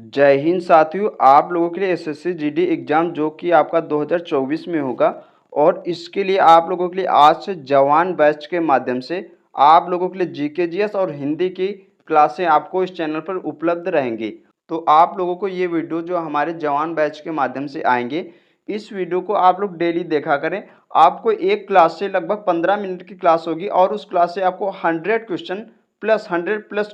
जय हिंद साथियों। आप लोगों के लिए एसएससी जीडी एग्जाम जो कि आपका 2024 में होगा और इसके लिए आप लोगों के लिए आज से जवान बैच के माध्यम से आप लोगों के लिए जीके जीएस और हिंदी की क्लासें आपको इस चैनल पर उपलब्ध रहेंगी। तो आप लोगों को ये वीडियो जो हमारे जवान बैच के माध्यम से आएंगे, इस वीडियो को आप लोग डेली देखा करें। आपको एक क्लास से लगभग 15 मिनट की क्लास होगी और उस क्लास से आपको 100 प्लस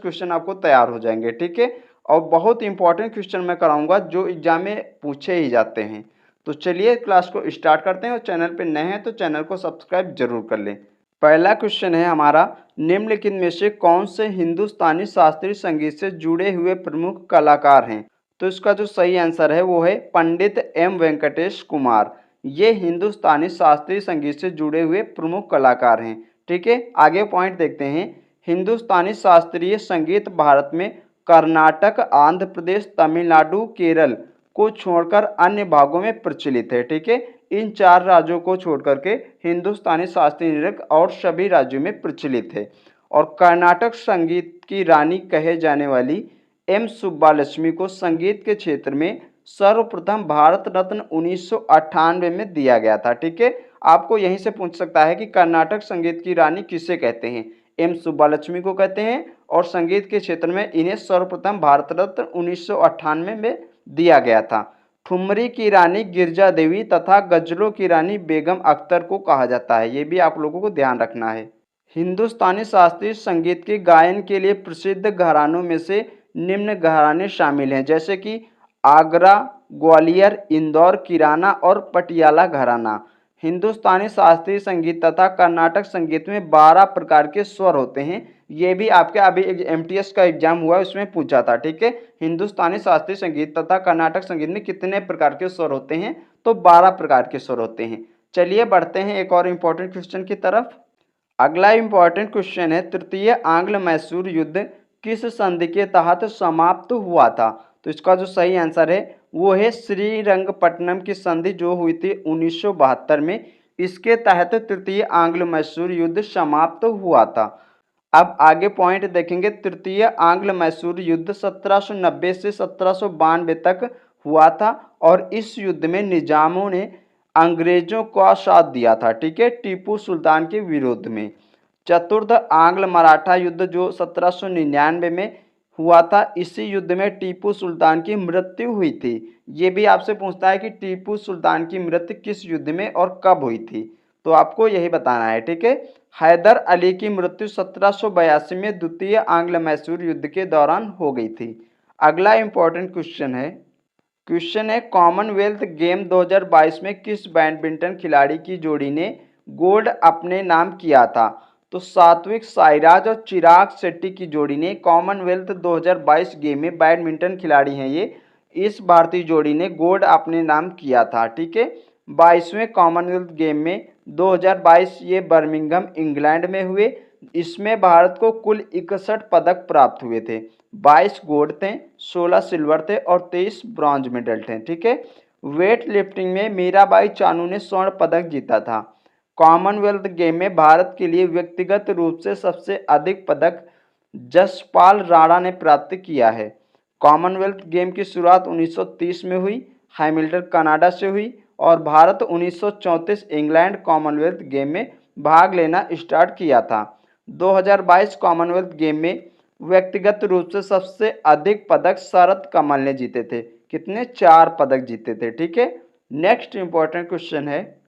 क्वेश्चन आपको तैयार हो जाएंगे। ठीक है, और बहुत इंपॉर्टेंट क्वेश्चन मैं कराऊंगा जो एग्जाम में पूछे ही जाते हैं। तो चलिए क्लास को स्टार्ट करते हैं और चैनल पे नए हैं तो चैनल को सब्सक्राइब जरूर कर लें। पहला क्वेश्चन है हमारा, निम्नलिखित में से कौन से हिंदुस्तानी शास्त्रीय संगीत से जुड़े हुए प्रमुख कलाकार हैं? तो इसका जो सही आंसर है वो है पंडित एम वेंकटेश कुमार। ये हिंदुस्तानी शास्त्रीय संगीत से जुड़े हुए प्रमुख कलाकार हैं। ठीक है, आगे पॉइंट देखते हैं। हिंदुस्तानी शास्त्रीय संगीत भारत में कर्नाटक, आंध्र प्रदेश, तमिलनाडु, केरल को छोड़कर अन्य भागों में प्रचलित है। ठीक है, इन 4 राज्यों को छोड़ करके हिंदुस्तानी शास्त्रीय नृत्य और सभी राज्यों में प्रचलित है। और कर्नाटक संगीत की रानी कहे जाने वाली एम सुब्बालक्ष्मी को संगीत के क्षेत्र में सर्वप्रथम भारत रत्न 1998 में दिया गया था। ठीक है, आपको यहीं से पूछ सकता है कि कर्नाटक संगीत की रानी किसे कहते हैं? एम सुब्बालक्ष्मी को कहते हैं और संगीत के क्षेत्र में इन्हें सर्वप्रथम भारत रत्न 1998 में दिया गया था। ठुमरी की रानी गिरजा देवी तथा गजलों की रानी बेगम अख्तर को कहा जाता है। ये भी आप लोगों को ध्यान रखना है। हिंदुस्तानी शास्त्रीय संगीत के गायन के लिए प्रसिद्ध घरानों में से निम्न घराने शामिल हैं, जैसे कि आगरा, ग्वालियर, इंदौर, किराना और पटियाला घराना। हिंदुस्तानी शास्त्रीय संगीत तथा कर्नाटक संगीत में 12 प्रकार के स्वर होते हैं। ये भी आपके अभी एमटीएस का एग्जाम हुआ है उसमें पूछा था। ठीक है, हिंदुस्तानी शास्त्रीय संगीत तथा कर्नाटक संगीत में कितने प्रकार के स्वर होते हैं? तो 12 प्रकार के स्वर होते हैं। चलिए बढ़ते हैं एक और इम्पोर्टेंट क्वेश्चन की तरफ। अगला इम्पोर्टेंट क्वेश्चन है, तृतीय आंग्ल मैसूर युद्ध किस संधि के तहत समाप्त हुआ था? तो इसका जो सही आंसर है वो है श्रीरंगपट्टनम की संधि जो हुई थी 1972 में। इसके तहत तृतीय आंग्ल मैसूर युद्ध समाप्त हुआ था। अब आगे पॉइंट देखेंगे। तृतीय आंग्ल मैसूर युद्ध 1790 से 1792 तक हुआ था और इस युद्ध में निजामों ने अंग्रेजों का साथ दिया था। ठीक है, टीपू सुल्तान के विरोध में। चतुर्थ आंग्ल मराठा युद्ध जो 1799 में हुआ था, इसी युद्ध में टीपू सुल्तान की मृत्यु हुई थी। ये भी आपसे पूछता है कि टीपू सुल्तान की मृत्यु किस युद्ध में और कब हुई थी, तो आपको यही बताना है। ठीक है, हैदर अली की मृत्यु 1782 में द्वितीय आंग्ल मैसूर युद्ध के दौरान हो गई थी। अगला इंपॉर्टेंट क्वेश्चन है कॉमनवेल्थ गेम 2022 में किस बैडमिंटन खिलाड़ी की जोड़ी ने गोल्ड अपने नाम किया था? तो सात्विक साईराज और चिराग शेट्टी की जोड़ी ने कॉमनवेल्थ 2022 गेम में, बैडमिंटन खिलाड़ी हैं ये, इस भारतीय जोड़ी ने गोल्ड अपने नाम किया था। ठीक है, 22वें कॉमनवेल्थ गेम में 2022 ये बर्मिंघम इंग्लैंड में हुए। इसमें भारत को कुल 61 पदक प्राप्त हुए थे। 22 गोल्ड थे, 16 सिल्वर थे और 23 ब्रॉन्ज मेडल थे। ठीक है, वेट लिफ्टिंग में मीराबाई चानू ने स्वर्ण पदक जीता था। कॉमनवेल्थ गेम में भारत के लिए व्यक्तिगत रूप से सबसे अधिक पदक जसपाल राणा ने प्राप्त किया है। कॉमनवेल्थ गेम की शुरुआत 1930 में हुई, हैमिल्टन कनाडा से हुई और भारत 1934 इंग्लैंड कॉमनवेल्थ गेम में भाग लेना स्टार्ट किया था। 2022 कॉमनवेल्थ गेम में व्यक्तिगत रूप से सबसे अधिक पदक शरद कमल ने जीते थे। कितने? 4 पदक जीते थे। ठीक है, नेक्स्ट इंपॉर्टेंट क्वेश्चन है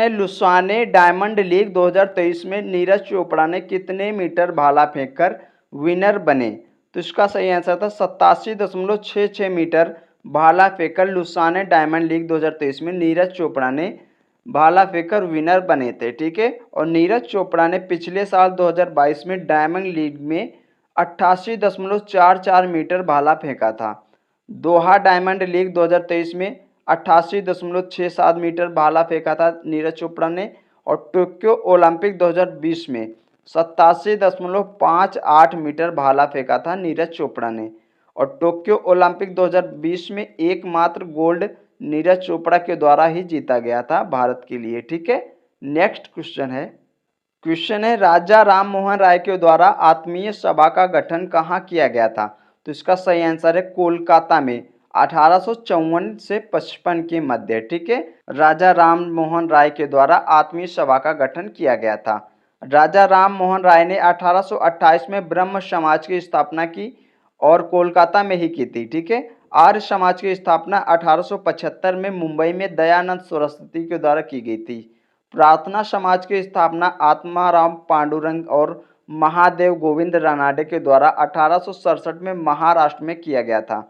लुसाने डायमंड लीग 2023 में नीरज चोपड़ा ने कितने मीटर भाला फेंककर विनर बने? तो इसका सही आंसर था 87.66 मीटर भाला फेंककर लुसाने डायमंड लीग 2023 में नीरज चोपड़ा ने भाला फेंकर विनर बने थे। ठीक है, और नीरज चोपड़ा ने पिछले साल 2022 में डायमंड लीग में 88.44 मीटर भाला फेंका था। दोहा डायमंड लीग 2023 में 88.67 मीटर भाला फेंका था नीरज चोपड़ा ने। और टोक्यो ओलंपिक 2020 में 87.58 मीटर भाला फेंका था नीरज चोपड़ा ने। और टोक्यो ओलंपिक 2020 में एकमात्र गोल्ड नीरज चोपड़ा के द्वारा ही जीता गया था भारत के लिए। ठीक है, नेक्स्ट क्वेश्चन है राजा राम मोहन राय के द्वारा आत्मीय सभा का गठन कहाँ किया गया था? तो इसका सही आंसर है कोलकाता में 1854 से 55 के मध्य। ठीक है, राजा राम मोहन राय के द्वारा आत्मीय सभा का गठन किया गया था। राजा राम मोहन राय ने 1828 में ब्रह्म समाज की स्थापना की और कोलकाता में ही की थी। ठीक है, आर्य समाज की स्थापना 1875 में मुंबई में दयानंद सरस्वती के द्वारा की गई थी। प्रार्थना समाज की स्थापना आत्माराम पांडुरंग और महादेव गोविंद रानाडे के द्वारा 1867 में महाराष्ट्र में किया गया था।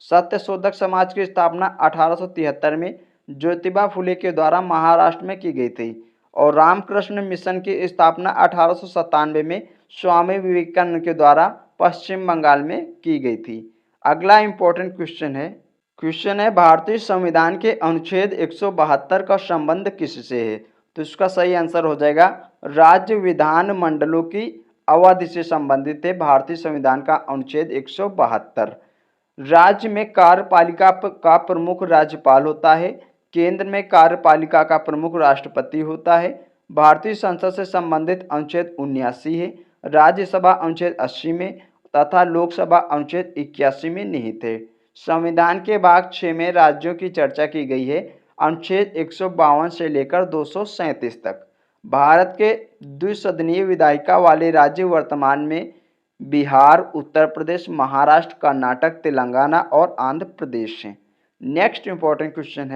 सत्यशोधक समाज की स्थापना 1873 में ज्योतिबा फुले के द्वारा महाराष्ट्र में की गई थी और रामकृष्ण मिशन की स्थापना 1897 में स्वामी विवेकानंद के द्वारा पश्चिम बंगाल में की गई थी। अगला इंपॉर्टेंट क्वेश्चन है भारतीय संविधान के अनुच्छेद 172 का संबंध किससे है? तो इसका सही आंसर हो जाएगा राज्य विधान मंडलों की अवधि से संबंधित है भारतीय संविधान का अनुच्छेद 172। राज्य में कार्यपालिका का प्रमुख राज्यपाल होता है, केंद्र में कार्यपालिका का प्रमुख राष्ट्रपति होता है। भारतीय संसद से संबंधित अनुच्छेद 79 है, राज्यसभा अनुच्छेद 80 में तथा लोकसभा अनुच्छेद 81 में निहित है। संविधान के भाग 6 में राज्यों की चर्चा की गई है, अनुच्छेद 152 से लेकर 237 तक। भारत के द्विसदनीय विधायिका वाले राज्य वर्तमान में बिहार, उत्तर प्रदेश, महाराष्ट्र, कर्नाटक, तेलंगाना और आंध्र प्रदेश हैं। नेक्स्ट इंपॉर्टेंट क्वेश्चन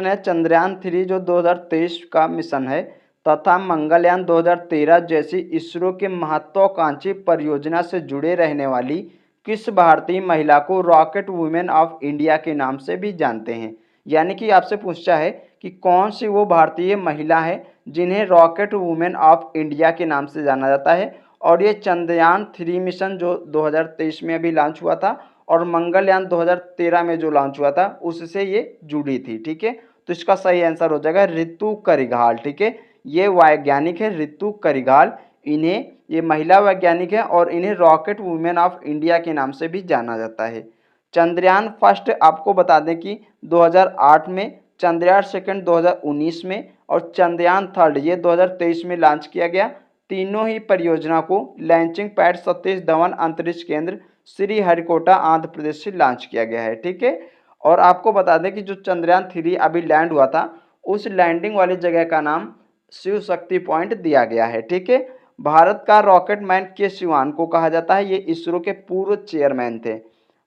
है चंद्रयान 3 जो 2023 का मिशन है तथा मंगलयान 2013 जैसी इसरो के महत्वाकांक्षी परियोजना से जुड़े रहने वाली किस भारतीय महिला को रॉकेट वुमेन ऑफ इंडिया के नाम से भी जानते हैं? यानी कि आपसे पूछा है कि कौन सी वो भारतीय महिला है जिन्हें रॉकेट वुमेन ऑफ इंडिया के नाम से जाना जाता है। और ये चंद्रयान 3 मिशन जो 2023 में अभी लॉन्च हुआ था और मंगलयान 2013 में जो लॉन्च हुआ था उससे ये जुड़ी थी। ठीक है, तो इसका सही आंसर हो जाएगा रितु करिघाल। ठीक है, ये वैज्ञानिक है रितु करिघाल, इन्हें ये महिला वैज्ञानिक है और इन्हें रॉकेट वुमेन ऑफ इंडिया के नाम से भी जाना जाता है। चंद्रयान फर्स्ट आपको बता दें कि 2008 में, चंद्रयान सेकंड 2019 में और चंद्रयान थर्ड ये 2023 में लॉन्च किया गया। तीनों ही परियोजना को लॉन्चिंग पैड सतीश धवन अंतरिक्ष केंद्र श्रीहरिकोटा आंध्र प्रदेश से लॉन्च किया गया है। ठीक है, और आपको बता दें कि जो चंद्रयान 3 अभी लैंड हुआ था उस लैंडिंग वाली जगह का नाम शिव शक्ति पॉइंट दिया गया है। ठीक है, भारत का रॉकेट मैन के सिवान को कहा जाता है, ये इसरो के पूर्व चेयरमैन थे।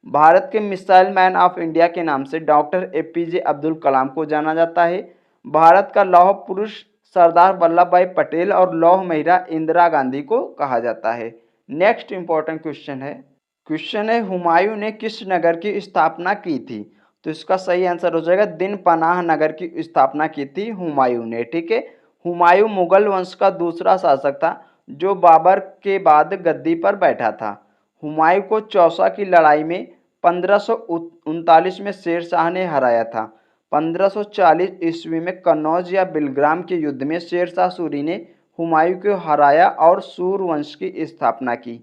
भारत के मिसाइल मैन ऑफ इंडिया के नाम से डॉक्टर एपीजे अब्दुल कलाम को जाना जाता है। भारत का लौह पुरुष सरदार वल्लभ भाई पटेल और लौह महिला इंदिरा गांधी को कहा जाता है। नेक्स्ट इंपॉर्टेंट क्वेश्चन है हुमायूं ने किस नगर की स्थापना की थी? तो इसका सही आंसर हो जाएगा दिन पनाह नगर की स्थापना की थी हुमायूं ने। ठीक है, हुमायूं मुगल वंश का दूसरा शासक था जो बाबर के बाद गद्दी पर बैठा था। हुमायूं को चौसा की लड़ाई में 1539 में शेर शाह ने हराया था। 1540 ईस्वी में कन्नौज या बिलग्राम के युद्ध में शेर शाह सूरी ने हुमायूं को हराया और सूर वंश की स्थापना की।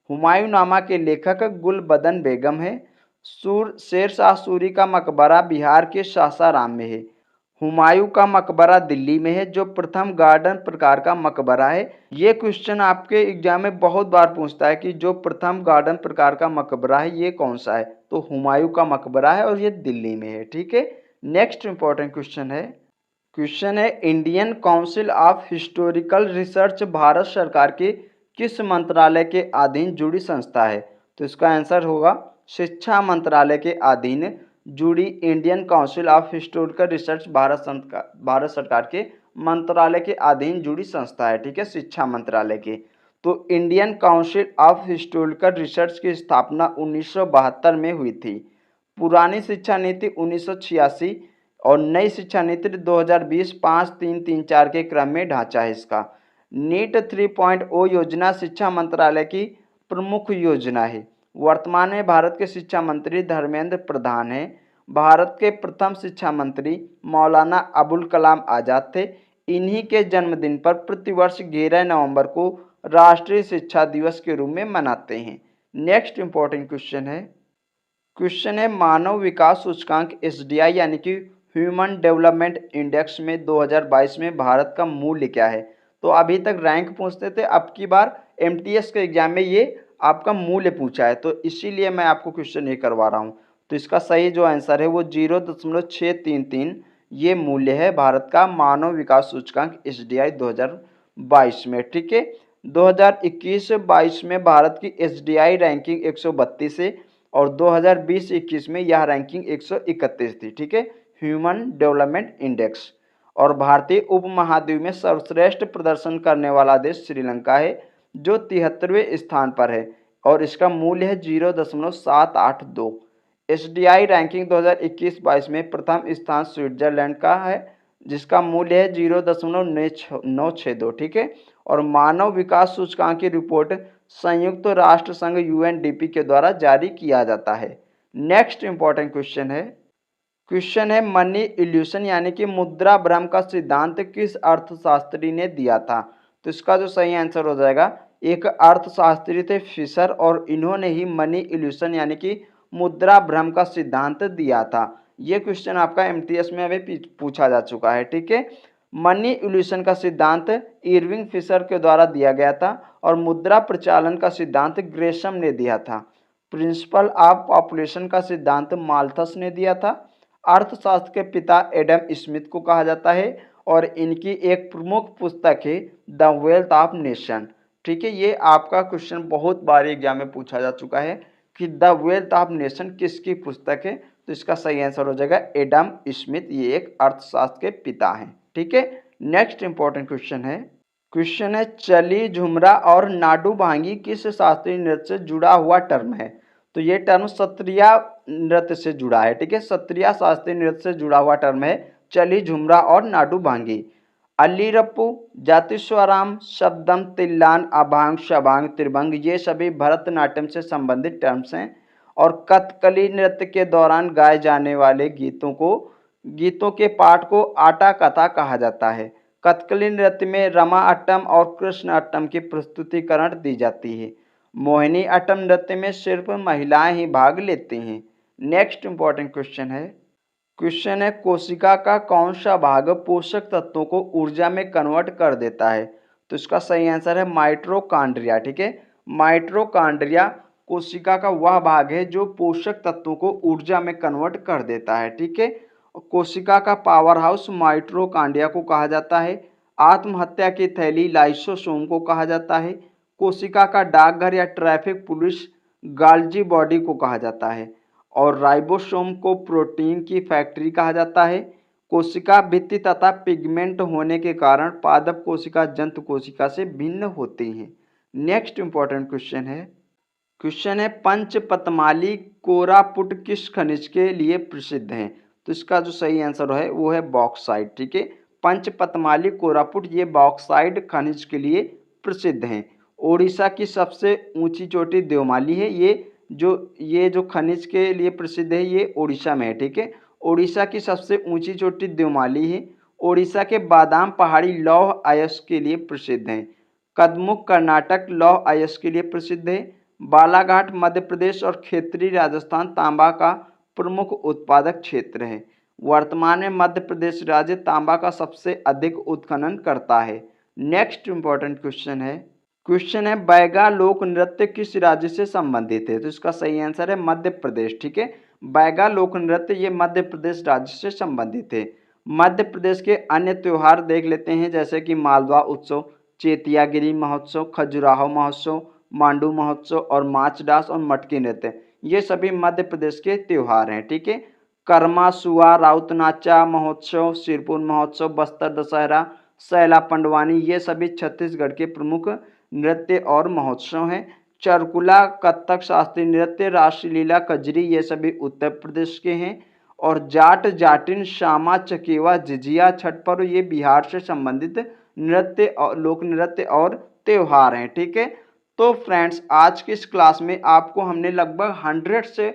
हुमायूंनामा के लेखक गुलबदन बेगम है। शेर शाह सूरी का मकबरा बिहार के सासाराम में है। हुमायूं का मकबरा दिल्ली में है जो प्रथम गार्डन प्रकार का मकबरा है। ये क्वेश्चन आपके एग्जाम में बहुत बार पूछता है कि जो प्रथम गार्डन प्रकार का मकबरा है ये कौन सा है? तो हुमायूं का मकबरा है और ये दिल्ली में है। ठीक है, नेक्स्ट इंपॉर्टेंट क्वेश्चन है Indian council of historical research Bharat सरकार के किस मंत्रालय के अधीन जुड़ी संस्था है? तो इसका आंसर होगा शिक्षा मंत्रालय के अधीन जुड़ी Indian council of historical research Bharat सरकार के मंत्रालय के अधीन जुड़ी संस्था है। ठीक है, शिक्षा मंत्रालय के। तो Indian council of historical research की स्थापना 1972 में हुई थी। पुरानी शिक्षा नीति 1986 और नई शिक्षा नीति 2020 5334 के क्रम में ढांचा है इसका। नीट 3.0 योजना शिक्षा मंत्रालय की प्रमुख योजना है। वर्तमान में भारत के शिक्षा मंत्री धर्मेंद्र प्रधान हैं। भारत के प्रथम शिक्षा मंत्री मौलाना अबुल कलाम आज़ाद थे। इन्हीं के जन्मदिन पर प्रतिवर्ष 11 नवंबर को राष्ट्रीय शिक्षा दिवस के रूप में मनाते हैं। नेक्स्ट इंपॉर्टेंट क्वेश्चन है मानव विकास सूचकांक एसडीआई यानी कि ह्यूमन डेवलपमेंट इंडेक्स में 2022 में भारत का मूल्य क्या है? तो अभी तक रैंक पूछते थे, अब की बार एमटीएस के एग्जाम में ये आपका मूल्य पूछा है, तो इसीलिए मैं आपको क्वेश्चन ये करवा रहा हूँ। तो इसका सही जो आंसर है वो 0.633 ये मूल्य है भारत का मानव विकास सूचकांक SDI 2022 में। ठीक है, 2021-22 में भारत की SDI रैंकिंग 132 है और 2020-21 में यह रैंकिंग 131 थी। ठीक है, ह्यूमन डेवलपमेंट इंडेक्स। और भारतीय उपमहाद्वीप में सर्वश्रेष्ठ प्रदर्शन करने वाला देश श्रीलंका है जो 73वें स्थान पर है और इसका मूल्य है 0.782। SDI रैंकिंग 2021-22 में प्रथम स्थान स्विट्जरलैंड का है जिसका मूल्य है 0.962। ठीक है, और मानव विकास सूचकांक की रिपोर्ट संयुक्त राष्ट्र संघ UNDP के द्वारा जारी किया जाता है। नेक्स्ट इंपॉर्टेंट क्वेश्चन है मनी इल्यूशन यानी कि मुद्रा भ्रम का सिद्धांत किस अर्थशास्त्री ने दिया था। तो इसका जो सही आंसर हो जाएगा, एक अर्थशास्त्री थे फिशर और इन्होंने ही मनी इल्यूशन यानी कि मुद्रा भ्रम का सिद्धांत दिया था। ये क्वेश्चन आपका MTS में अभी पूछा जा चुका है। ठीक है, मनी इल्यूशन का सिद्धांत इरविंग फिशर के द्वारा दिया गया था और मुद्रा प्रचालन का सिद्धांत ग्रेशम ने दिया था। प्रिंसिपल ऑफ पॉपुलेशन का सिद्धांत माल्थस ने दिया था। अर्थशास्त्र के पिता एडम स्मिथ को कहा जाता है और इनकी एक प्रमुख पुस्तक है द वेल्थ ऑफ नेशन। ठीक है, ये आपका क्वेश्चन बहुत बार एग्जाम में पूछा जा चुका है कि द वेल्थ ऑफ नेशन किसकी पुस्तक है। तो इसका सही आंसर हो जाएगा एडम स्मिथ, ये एक अर्थशास्त्र के पिता हैं। ठीक है, नेक्स्ट इंपॉर्टेंट क्वेश्चन है चली, झुमरा और नाडू भांगी किस शास्त्रीय नृत्य से जुड़ा हुआ टर्म है। तो ये टर्म सत्रिया नृत्य से जुड़ा है। ठीक है, सत्रिया शास्त्रीय नृत्य से जुड़ा हुआ टर्म है चली, झुमरा और नाडू भांगी। अल्लीरप्पू, जातिस्वराम, शब्दम, तिल्लान, अभांग, शबांग, त्रिभंग ये सभी भरतनाट्यम से संबंधित टर्म्स हैं और कथकली नृत्य के दौरान गाए जाने वाले गीतों के पाठ को आटा कथा कहा जाता है। कथकली नृत्य में रमा अट्टम और कृष्ण अट्टम की प्रस्तुतिकरण दी जाती है। मोहिनी अट्टम नृत्य में सिर्फ महिलाएं ही भाग लेती हैं। नेक्स्ट इंपॉर्टेंट क्वेश्चन है कोशिका का कौन सा भाग पोषक तत्वों को ऊर्जा में कन्वर्ट कर देता है। तो इसका सही आंसर है माइटोकॉन्ड्रिया। ठीक है, माइटोकॉन्ड्रिया कोशिका का वह भाग है जो पोषक तत्वों को ऊर्जा में कन्वर्ट कर देता है। ठीक है, कोशिका का पावर हाउस माइटोकॉन्ड्रिया को कहा जाता है। आत्महत्या की थैली लाइसोसोम को कहा जाता है। कोशिका का डाकघर या ट्रैफिक पुलिस गाल्जी बॉडी को कहा जाता है और राइबोसोम को प्रोटीन की फैक्ट्री कहा जाता है। कोशिका भित्ति तथा पिगमेंट होने के कारण पादप कोशिका जंतु कोशिका से भिन्न होती हैं। नेक्स्ट इंपॉर्टेंट क्वेश्चन है पंचपतमाली कोरापुट किस खनिज के लिए प्रसिद्ध है। तो इसका जो सही आंसर है वो है बॉक्साइट। ठीक है, पंचपतमाली कोरापुट ये बॉक्साइट खनिज के लिए प्रसिद्ध हैं। ओडिशा की सबसे ऊंची चोटी देवमाली है। ये जो खनिज के लिए प्रसिद्ध है ये ओडिशा में है। ठीक है, ओडिशा की सबसे ऊंची चोटी देवमाली है। ओडिशा के बादाम पहाड़ी लौह अयस्क के लिए प्रसिद्ध हैं। कदमुख कर्नाटक लौह अयस्क के लिए प्रसिद्ध है। बालाघाट मध्य प्रदेश और खेतरी राजस्थान तांबा का प्रमुख उत्पादक क्षेत्र है। वर्तमान में मध्य प्रदेश राज्य तांबा का सबसे अधिक उत्खनन करता है। नेक्स्ट इंपॉर्टेंट क्वेश्चन है बैगा लोक नृत्य किस राज्य से संबंधित है। तो इसका सही आंसर है मध्य प्रदेश। ठीक है, बैगा लोक नृत्य ये मध्य प्रदेश राज्य से संबंधित है। मध्य प्रदेश के अन्य त्योहार देख लेते हैं जैसे कि मालवा उत्सव, चेतियागिरी महोत्सव, खजुराहो महोत्सव, मांडू महोत्सव और माच डांस और मटकी नृत्य ये सभी मध्य प्रदेश के त्योहार हैं। ठीक है, कर्मा सुआ, राउतनाचा महोत्सव, सिरपुर महोत्सव, बस्तर दशहरा, सैला पंडवानी ये सभी छत्तीसगढ़ के प्रमुख नृत्य और महोत्सव हैं। चरकुला, कथक शास्त्रीय नृत्य, रासलीला, कजरी ये सभी उत्तर प्रदेश के हैं और जाट, जाटिन, शामा, चकेवा, झिझिया, छठ पर्व ये बिहार से संबंधित नृत्य और लोक नृत्य और त्योहार हैं। ठीक है, तो फ्रेंड्स आज की इस क्लास में आपको हमने लगभग 100 से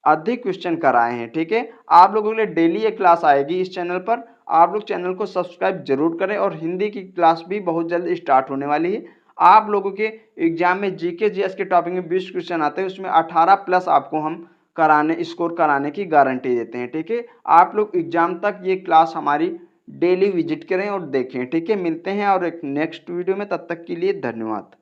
अधिक क्वेश्चन कराए हैं। ठीक है, आप लोगों के लिए डेली ये क्लास आएगी इस चैनल पर। आप लोग चैनल को सब्सक्राइब जरूर करें और हिंदी की क्लास भी बहुत जल्द स्टार्ट होने वाली है। आप लोगों के एग्जाम में जीके जीएस के टॉपिक में 20 क्वेश्चन आते हैं, उसमें 18 प्लस आपको हम स्कोर कराने की गारंटी देते हैं। ठीक है, आप लोग एग्जाम तक ये क्लास हमारी डेली विजिट करें और देखें। ठीक है, मिलते हैं और एक नेक्स्ट वीडियो में, तब तक के लिए धन्यवाद।